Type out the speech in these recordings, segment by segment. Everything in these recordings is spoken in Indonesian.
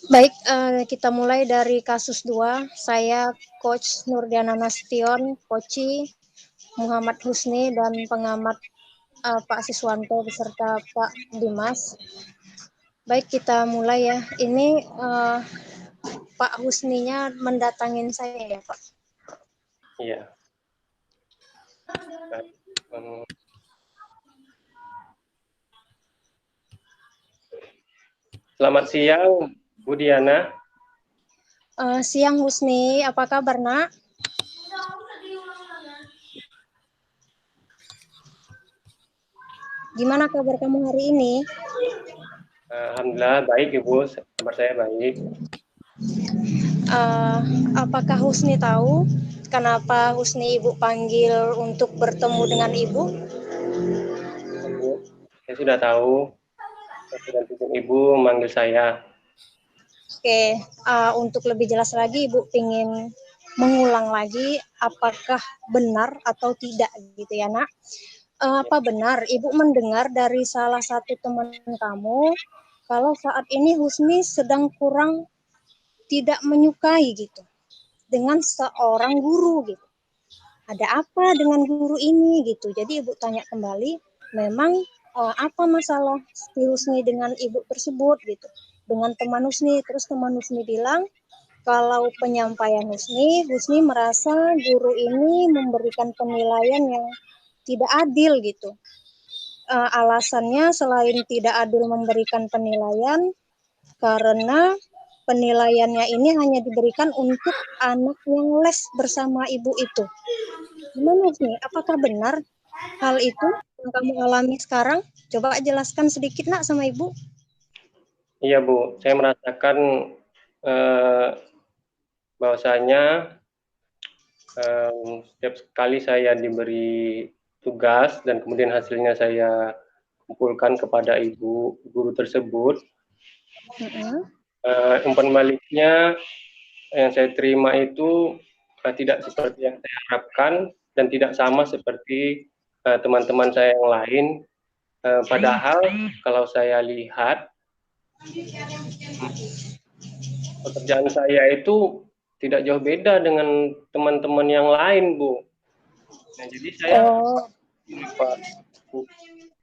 Baik, kita mulai dari kasus 2. Saya Coach Nurdiana Nasution, Koci Muhammad Husni, dan pengamat Pak Siswanto beserta Pak Dimas. Baik, kita mulai ya. Ini Pak Husninya mendatangin saya ya, Pak? Iya. Selamat siang, Bu Diana. Siang Husni, apa kabar nak? Gimana kabar kamu hari ini? Alhamdulillah baik Ibu, kabar saya baik. Apakah Husni tahu kenapa Husni Ibu panggil untuk bertemu dengan Ibu? Ibu, saya sudah tahu. Saya sudah tunggu Ibu memanggil saya. Oke, untuk lebih jelas lagi Ibu ingin mengulang lagi apakah benar atau tidak gitu ya nak. Apa benar Ibu mendengar dari salah satu teman kamu kalau saat ini Husni sedang kurang tidak menyukai gitu dengan seorang guru gitu. Ada apa dengan guru ini gitu. Jadi Ibu tanya kembali, memang apa masalah si Husni dengan Ibu tersebut gitu. Dengan teman Husni, terus teman Husni bilang kalau penyampaian Husni merasa guru ini memberikan penilaian yang tidak adil gitu. Alasannya selain tidak adil memberikan penilaian, karena penilaiannya ini hanya diberikan untuk anak yang les bersama ibu itu. Gimana sih? Apakah benar hal itu yang kamu alami sekarang? Coba jelaskan sedikit nak sama ibu. Iya Bu, saya merasakan bahwasanya setiap kali saya diberi tugas dan kemudian hasilnya saya kumpulkan kepada Ibu guru tersebut, umpan baliknya yang saya terima itu tidak seperti yang saya harapkan dan tidak sama seperti teman-teman saya yang lain. Padahal kalau saya lihat pekerjaan saya itu tidak jauh beda dengan teman-teman yang lain, Bu. Nah, jadi saya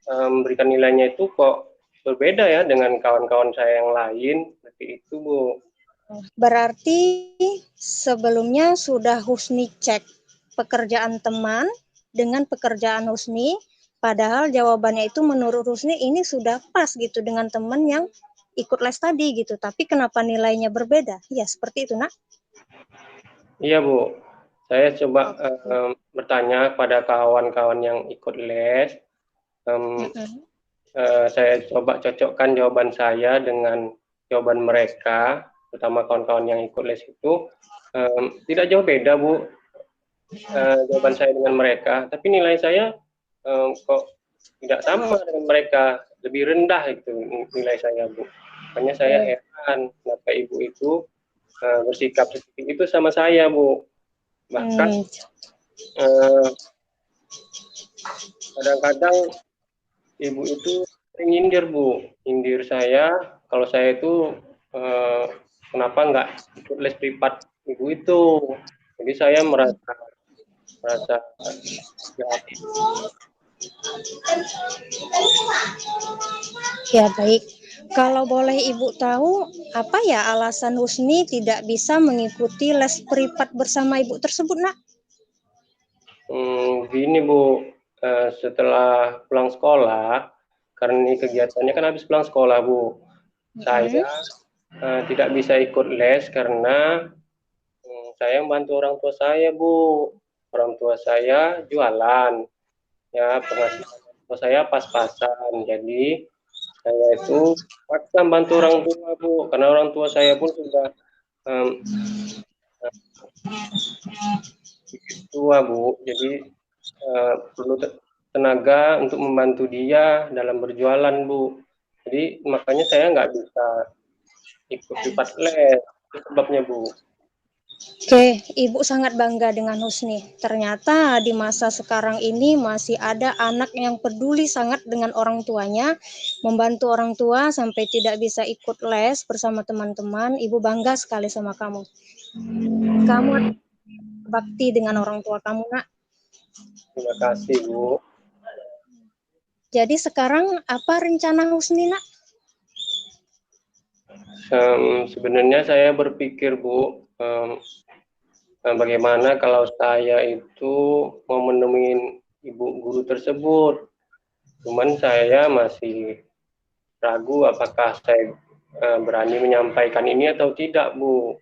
memberikan nilainya itu kok berbeda ya dengan kawan-kawan saya yang lain, seperti itu, Bu. Berarti sebelumnya sudah Husni cek pekerjaan teman dengan pekerjaan Husni, padahal jawabannya itu menurut Husni ini sudah pas gitu dengan teman yang ikut les tadi gitu, tapi kenapa nilainya berbeda? Ya seperti itu nak. Iya Bu, saya coba bertanya pada kawan-kawan yang ikut les, saya coba cocokkan jawaban saya dengan jawaban mereka, terutama kawan-kawan yang ikut les itu, tidak jauh beda Bu, jawaban saya dengan mereka, tapi nilai saya kok tidak sama dengan mereka, lebih rendah itu nilai saya Bu. Makanya saya heran kenapa Ibu itu bersikap seperti itu sama saya Bu. Bahkan kadang-kadang Ibu itu sering nyindir Bu, nyindir saya kalau saya itu kenapa nggak ikut les privat Ibu itu. Jadi saya merasa jahat. Ya baik, kalau boleh Ibu tahu apa ya alasan Husni tidak bisa mengikuti les privat bersama Ibu tersebut nak? Gini Bu, setelah pulang sekolah, karena ini kegiatannya kan habis pulang sekolah Bu, saya tidak bisa ikut les karena saya membantu orang tua saya Bu. Orang tua saya jualan, ya penghasilan orang tua saya pas-pasan, jadi saya itu paksa bantu orang tua Bu, karena orang tua saya pun sudah tua Bu, jadi perlu tenaga untuk membantu dia dalam berjualan Bu. Jadi makanya saya nggak bisa ikut privat les, itu sebabnya Bu. Oke, Ibu sangat bangga dengan Husni. Ternyata di masa sekarang ini masih ada anak yang peduli sangat dengan orang tuanya, membantu orang tua sampai tidak bisa ikut les bersama teman-teman. Ibu bangga sekali sama kamu. Kamu bakti dengan orang tua kamu, Nak. Terima kasih, Bu. Jadi sekarang apa rencana Husni, Nak? Sebenarnya saya berpikir, Bu, bagaimana kalau saya itu mau menemui ibu guru tersebut. Cuman saya masih ragu apakah saya berani menyampaikan ini atau tidak, Bu.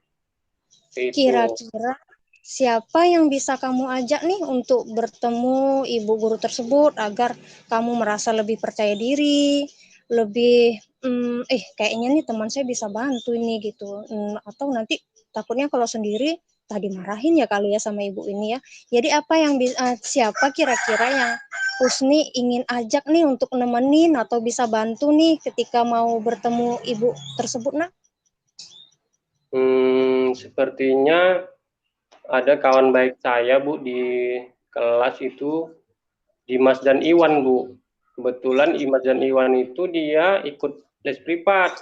Itu. Kira-kira siapa yang bisa kamu ajak nih untuk bertemu ibu guru tersebut agar kamu merasa lebih percaya diri, lebih kayaknya nih teman saya bisa bantu ini gitu. Atau nanti takutnya kalau sendiri tadi marahin ya kali ya sama ibu ini ya. Jadi apa yang siapa kira-kira yang Husni ingin ajak nih untuk nemenin atau bisa bantu nih ketika mau bertemu ibu tersebut, Nak? Sepertinya ada kawan baik saya, Bu, di kelas itu, Dimas dan Iwan, Bu. Kebetulan Dimas dan Iwan itu dia ikut les privat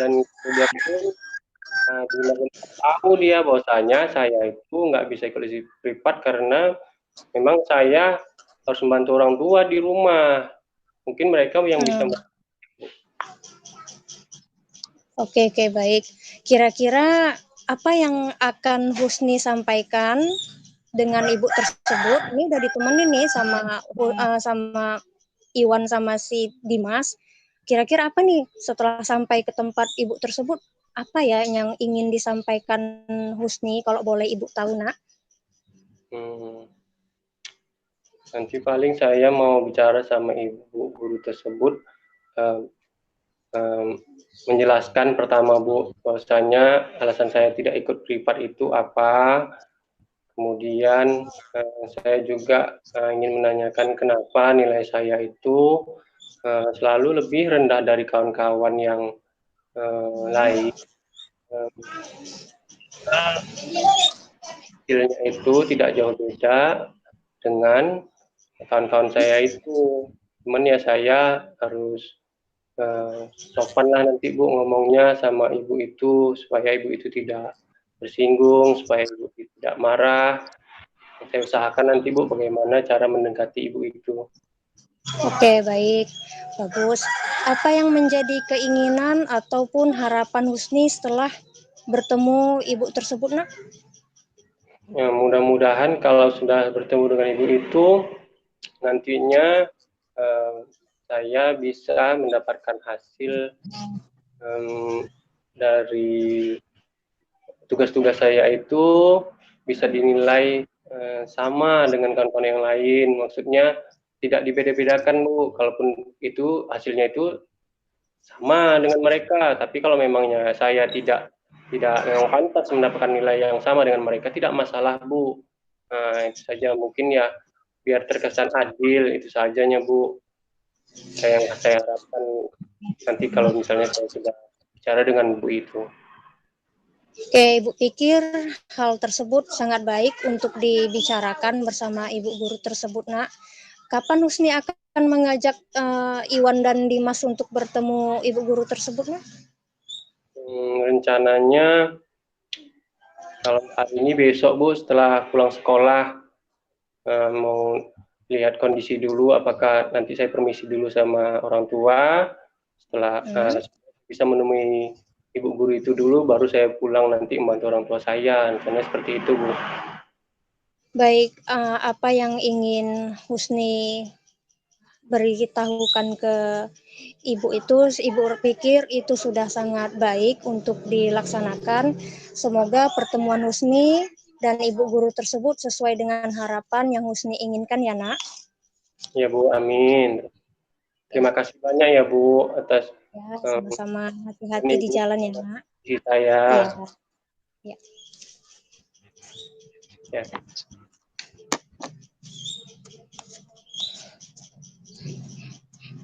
dan kemudian itu Dimas tahu dia bahwasanya saya itu nggak bisa ikut les privat karena memang saya harus membantu orang tua di rumah. Mungkin mereka yang bisa. Oke, oke, baik. Kira-kira apa yang akan Husni sampaikan dengan ibu tersebut? Ini udah ditemenin nih sama Iwan sama si Dimas. Kira-kira apa nih setelah sampai ke tempat ibu tersebut? Apa ya yang ingin disampaikan Husni kalau boleh ibu tahu, Nak? Nanti paling saya mau bicara sama ibu guru tersebut, menjelaskan pertama, Bu, bahwasanya alasan saya tidak ikut privat itu apa. Kemudian saya juga ingin menanyakan kenapa nilai saya itu selalu lebih rendah dari kawan-kawan yang lain. Hasilnya itu tidak jauh beda dengan kawan-kawan saya itu. Cuman ya saya harus sopan lah nanti, Bu, ngomongnya sama ibu itu supaya ibu itu tidak tersinggung, supaya ibu itu tidak marah. Saya usahakan nanti, Bu, bagaimana cara mendekati ibu itu. Oke, baik. Bagus. Apa yang menjadi keinginan ataupun harapan Husni setelah bertemu ibu tersebut, Nak? Ya, mudah-mudahan kalau sudah bertemu dengan ibu itu, nantinya saya bisa mendapatkan hasil dari tugas-tugas saya itu bisa dinilai sama dengan kawan-kawan yang lain. Maksudnya tidak dibeda-bedakan, Bu. Kalaupun itu hasilnya itu sama dengan mereka, tapi kalau memangnya saya tidak memang pantas mendapatkan nilai yang sama dengan mereka, tidak masalah, Bu. Itu saja mungkin ya, biar terkesan adil, itu sajanya, Bu. Yang saya harapkan nanti kalau misalnya saya sudah bicara dengan Bu itu. Oke, Ibu pikir hal tersebut sangat baik untuk dibicarakan bersama Ibu guru tersebut, Nak. Kapan Husni akan mengajak Iwan dan Dimas untuk bertemu Ibu guru tersebut, Nak? Rencananya kalau hari ini besok, Bu, setelah pulang sekolah, mau lihat kondisi dulu apakah nanti saya permisi dulu sama orang tua. Setelah bisa menemui ibu guru itu dulu, baru saya pulang nanti membantu orang tua saya. Misalnya seperti itu, Bu. Baik, apa yang ingin Husni beritahukan ke ibu itu, ibu berpikir itu sudah sangat baik untuk dilaksanakan. Semoga pertemuan Husni dan ibu guru tersebut sesuai dengan harapan yang Husni inginkan ya, Nak. Ya, Bu, amin. Terima kasih banyak ya, Bu, atas Ya, sama-sama, hati-hati di jalan ya, Nak. Saya. Ya. Ya. Ya.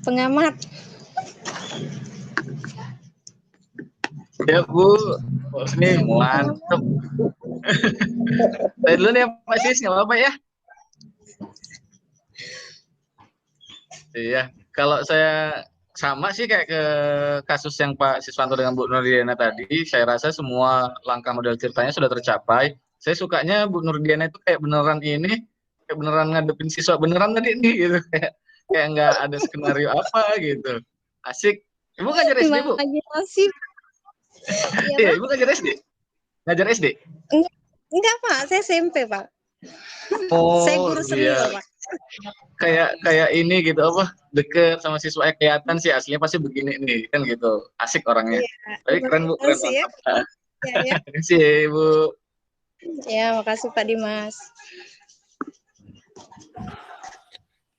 Pengamat. Ya, Bu. Ini mantep. Saya dulu nih Pak Sis, nggak apa-apa ya. Iya, kalau saya sama sih kayak ke kasus yang Pak Siswanto dengan Bu Nurdiana tadi, saya rasa semua langkah model ceritanya sudah tercapai. Saya sukanya Bu Nurdiana itu kayak beneran ini, kayak beneran ngadepin siswa beneran tadi nih gitu, kayak nggak ada skenario apa gitu. Asik. Ibu ngajar SD, Bu? Imajinasi. Iya, Iya, Pak. Ibu ngajar SD? Ngajar SD? Enggak, Pak. Saya SMP, Pak. Saya Oh, guru seni iya. loh, Pak. Kayak ini gitu apa deket sama siswa kelihatan sih aslinya pasti begini nih kan gitu, asik orangnya. Iya, Tapi keren Bu, keren makasih ya. mantap. Ya, ya. Terima kasih Bu. Ya, makasih Pak Dimas.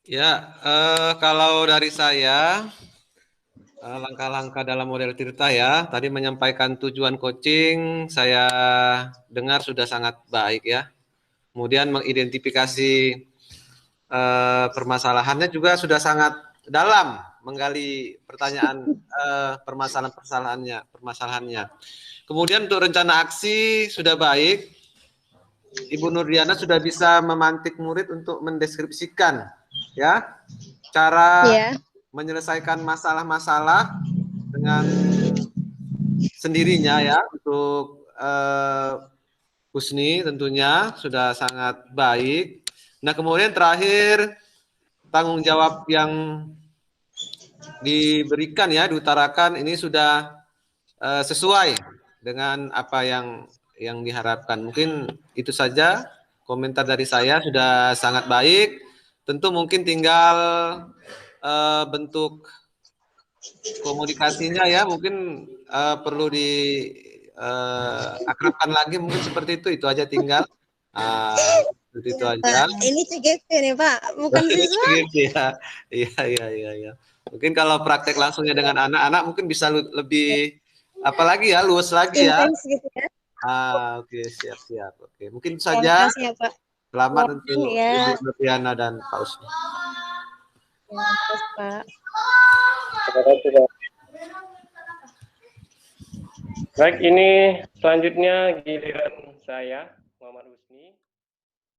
Ya, kalau dari saya, langkah-langkah dalam model Tirta ya, tadi menyampaikan tujuan coaching, saya dengar sudah sangat baik ya. Kemudian mengidentifikasi permasalahannya juga sudah sangat dalam, menggali pertanyaan permasalahannya. Kemudian untuk rencana aksi sudah baik, Ibu Nurdiana sudah bisa memantik murid untuk mendeskripsikan ya cara menyelesaikan masalah-masalah dengan sendirinya ya untuk Husni tentunya sudah sangat baik. Nah kemudian terakhir tanggung jawab yang diberikan ya diutarakan ini sudah sesuai dengan apa yang diharapkan. Mungkin itu saja komentar dari saya, sudah sangat baik. Tentu mungkin tinggal bentuk komunikasinya ya, mungkin perlu diakrabkan lagi, mungkin seperti itu aja tinggal. Seperti itu aja. Ini CGP nih Pak, bukan siswa. Iya. Mungkin kalau praktek langsungnya dengan anak-anak mungkin bisa lebih apalagi ya, luas lagi ya. Intens gitu ya. Oke, siap. Oke, mungkin saja. Ya, Pak. Selamat untuk ya. Ibu Nurdiana dan Pak Usni. Ya, terus, Pak. Baik, ini selanjutnya giliran saya.